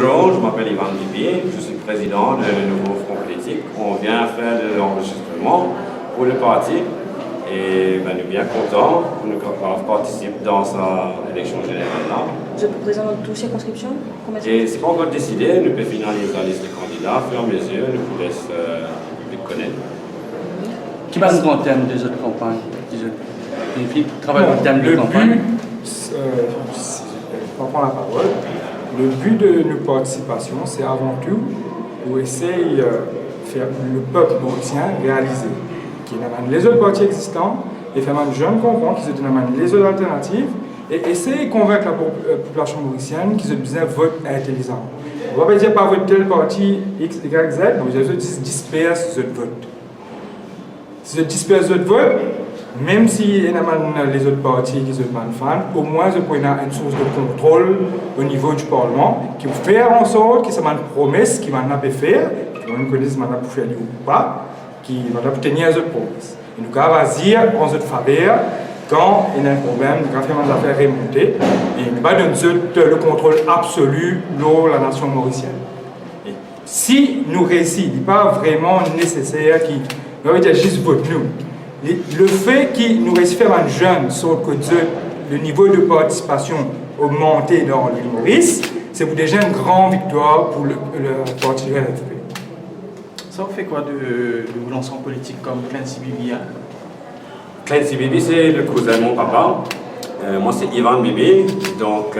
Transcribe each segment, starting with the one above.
Bonjour, je m'appelle Ivan Bibi, je suis président du nouveau Front politique. On vient faire de l'enregistrement pour le parti et nous sommes bien contents que nous participions dans sa élection générale là. Vous êtes président de toutes circonscriptions? Et c'est pas encore décidé, nous pouvons finaliser la liste des candidats, au fur et à mesure, nous pouvons laisser le public connaître. Qui va nous en termes des autres campagnes? Une fille qui travaille en termes de campagne? Je prends la parole. Le but de nos participations, c'est avant tout pour essayer de faire le peuple mauricien réaliser qu'il y a les autres partis existants et faire les jeunes comprendre qu'ils ont les autres alternatives et essayer de convaincre la population mauricienne qu'ils ont besoin de vote intelligent. On ne va pas dire pas voter tel parti X, Y, Z, mais vous avez disperse le vote. Si vous disperse le vote, même si les autres partis qui sont fans, au moins vous pouvez avoir une source de contrôle au niveau du Parlement qui va faire en sorte que ça m'a une promesse qui va faire, qui va connaître pour faire ou pas, qui va tenir les autres promesses. Et nous allons dire en notre faveur quand il y a un problème, nous allons faire des affaires remonter et nous allons donner le contrôle absolu de la nation mauricienne. Et si nous réussissons, il n'est pas vraiment nécessaire qu'on va dire juste vote nous. Le fait que nous réussissons à faire un jeune sur le niveau de participation augmenté dans l'île Maurice, c'est pour déjà une grande victoire pour le parti LFP. Ça vous fait quoi de vous lancer en politique comme Clancy Bibi? Clancy Bibi, c'est le cousin de mon papa. Moi, c'est Ivan Bibi. Donc,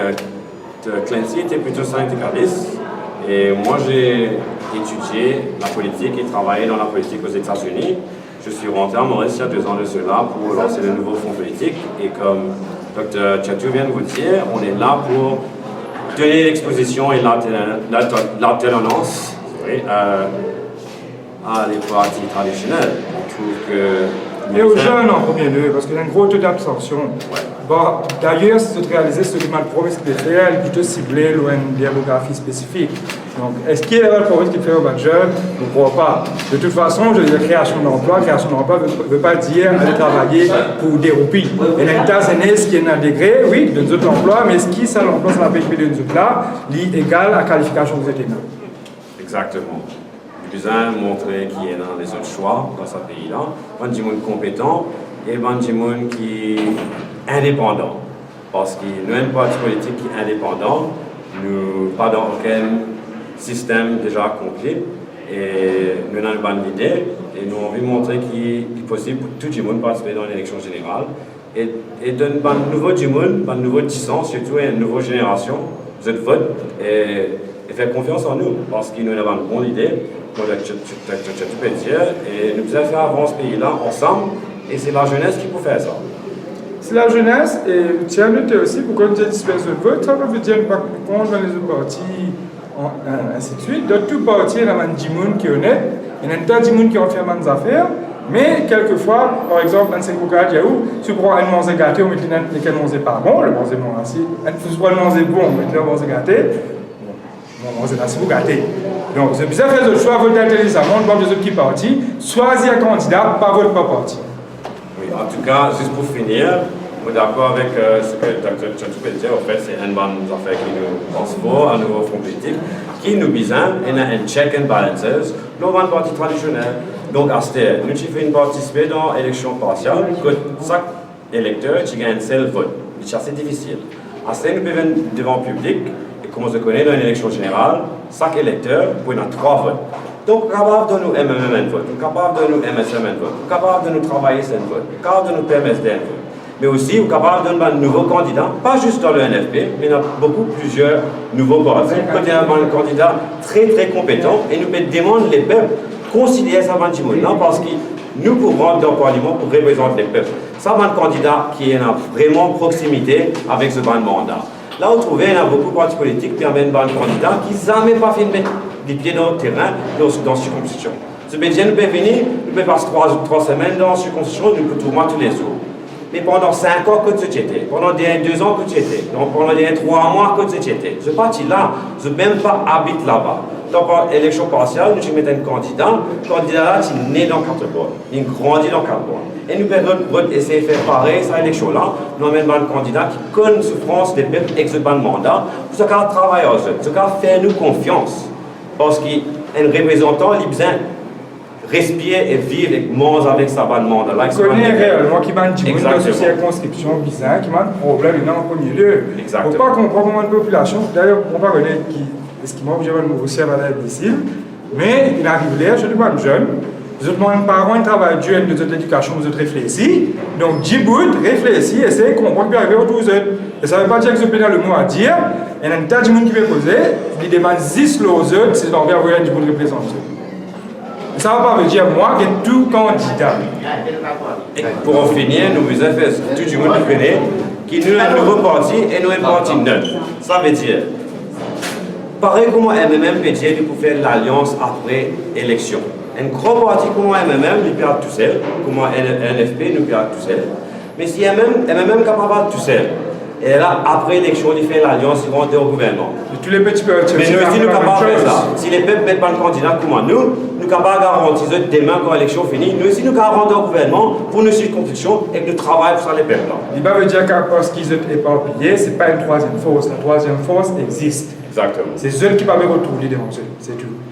Clancy était plutôt syndicaliste. Et moi, j'ai étudié la politique et travaillé dans la politique aux États-Unis. Je suis rentré à Maurice il y a 2 ans de cela pour lancer le nouveau Front politique. Et comme Dr Tchatou vient de vous dire, on est là pour donner l'exposition et l'alternance à les partis traditionnels. On trouve que... Et aux jeunes en premier lieu, parce qu'il y a un gros taux d'absorption. Ouais. Bon, d'ailleurs, si tu réalises ce que ma promesse de faire, elle est plutôt ciblée loin une démographie spécifique. Donc, est-ce qu'il y a une promesse qui fait aux jeunes? Je ne crois pas. De toute façon, je dis création d'emploi. Création d'emploi ne veut pas dire aller travailler pour des roupies. Et dans l'État, c'est ce qui est un degré, oui, de nous autres l'emploi, mais ce qui ça l'emploi, ça va payer de nous autres là, l'égal à qualification que vous êtes là. Exactement. Nous avons montré qu'il y a dans les autres choix dans ce pays-là. Pas de monde compétent et pas de monde qui est indépendant. Parce que nous avons un parti politique qui est indépendant, nous pas dans aucun système déjà accompli. Et nous avons une bonne idée et nous avons envie de montrer qu'il est possible pour tout le monde de participer dans l'élection générale. Et donner un nouveau du monde, un nouveau tissant, surtout une nouvelle génération, de vote et faire confiance en nous. Parce que nous avons une bonne idée. Comme tu peux dire, et nous devons faire avancer ce pays-là ensemble, et c'est la jeunesse qui peut faire ça. C'est la jeunesse, et tiens, noter aussi, pourquoi nous disperse le vote, ça veut dire pas qu'on dans les autres partis, ainsi de suite. Dans tout parti, il y a un dimoun qui est honnête, il y a un tas de dimoun qui ont fait des affaires, mais quelquefois, par exemple, un sécurité, il y a où, si vous prenez un manger gâté, on met lequel manger pas bon, le manger bon ainsi, si vous prenez un manger bon, on met le manger gâté, bon, manger ainsi, vous gâtez. Donc, c'est bizarre de faire le choix, voter intelligemment, pas des autres qui partis, choisir un candidat, pas voter pas parti. Oui, en tout cas, juste pour finir, je suis d'accord avec ce que Dr. Tchatou peut dire. En fait, c'est une bonne affaire qui nous pense fort, un nouveau front politique, qui nous besoin, et un check and balances, dans un parti traditionnel. Donc, à ce stade, nous avons participé dans l'élection partielle, que chaque électeur gagne un seul vote. C'est assez difficile. À ce stade, nous pouvons devant le public. Comme on se connaît dans une élection générale, chaque électeur peut avoir 3 votes. Donc, capable de nous MMM un vote, capable de nous MSM un vote, capable de nous travailler un vote, capable de nous PMSD un vote. Mais aussi, capable de donner un nouveau candidat, pas juste dans le NFP, mais il y a plusieurs nouveaux partis. Peut être un candidat très très compétent et nous pouvons demander les peuples considérer ça non parce que nous pouvons rentrer dans le Parlement pour représenter les peuples. Ça va un candidat qui est vraiment en proximité avec ce mandat. Là, vous trouvez, il y a beaucoup de partis politiques qui amènent des candidats qui n'ont jamais pas fait de mettre des pieds dans le terrain dans la circonscription. Ce Bédien nous peut venir, nous peut passer 3 semaines dans la circonscription, nous peut tout le mois tous les jours. Mais pendant 5 ans, que tu étais, pendant 2 ans, que tu étais, pendant 3 mois, que tu étais. Ce parti-là, je ne même pas habite là-bas. dans l'élection partielle, nous mettons un candidat. Le candidat là, il est né dans Cartebord. Il grandit dans Cartebord. Et nous pouvons essayer de faire pareil, cette élection-là. Nous avons un candidat qui connaît la souffrance des peuples exercent le mandat. Pour ce cas, travailler aux autres. Pour ce cas, faire nous confiance. Parce qu'un représentant, il a besoin respirer et vivre et manger avec sa bande mandat. Il connaît réellement qui m'a dit dans une circonscription bizarre, qui m'a un problème en premier lieu. Exactement. Pour pas comprendre comment une population, d'ailleurs, pour pas connaître qui est-ce qui m'a obligé de aussi à l'imbécile, mais il arrive là, je demande jeune, les autres parents, ils travaillent dur avec les autres l'éducation, les autres réfléchissent, donc Djibouti réfléchit, essaie de comprendre bien arriver autour d'eux. Et ça ne veut pas dire que ce pénal le mot à dire, il y a un tas de monde qui veut poser, il demande 10 aux autres, si l'on veut avoir un Djibouti représenté. Ça ne va pas dire moi qui est tout candidat. Et pour en finir, nous vous avons fait tout le monde qui connaît, qui nous est un nouveau parti et nous un parti neuf. Ça veut dire, pareil comme MMM peut dire de faire l'alliance après élection. Un gros parti comme MMM, il perd tout seul, comme NFP, nous perd tout seul. Mais si MMM est capable de tout seul, et là, après l'élection, il fait l'alliance, il rentre au gouvernement. Tous les petits partis. Mais nous aussi, nous sommes capables de faire ça. Si les peuples ne mettent pas de candidat comme nous, nous sommes capables de garantir demain quand l'élection finit. Nous aussi, nous sommes capables de rentrer au gouvernement pour nos circonscriptions et que nous travaillons sur les peuples. Il ne veut pas dire que parce qu'ils sont éparpillés, ce n'est pas une troisième force. La troisième force existe. Exactement. C'est eux qui peuvent retrouver devant eux. C'est tout.